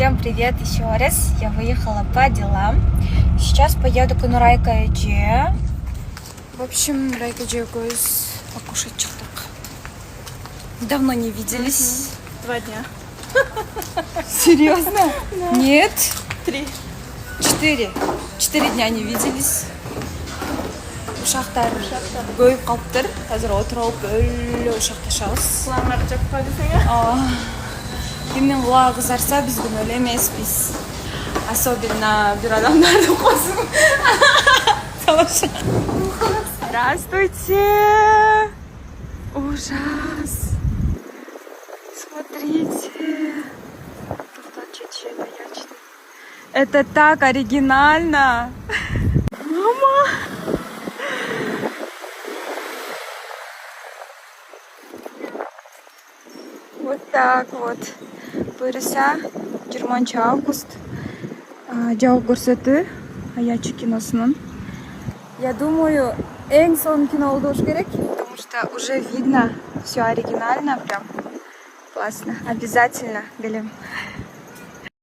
Всем привет еще раз. Я выехала по делам. Сейчас поеду к Нурайка Эдже. В общем, Нурайка Эдже гоз покушать чертак. Давно не виделись. 2 дня. Серьезно? Да. Нет? 3. 4 дня не виделись. Ушақтар көйіп қалыптыр. Қазір отырып өлі ушақташамыз. Құлағыңа жоқ па десең? Емен құлағы қызарса біз күн өлемеспіз. Особенно бір адамдарды қосып. Здравствуйте! Ужас! Смотрите! Это так оригинально! Мама! Вот так вот. Бұйырса 20 август. Жауап көрсетті Аячы киносының. Я думаю, ең соңғы кино болуш керек, потому что уже видно все оригинально, прям классно. Обязательно, Галим.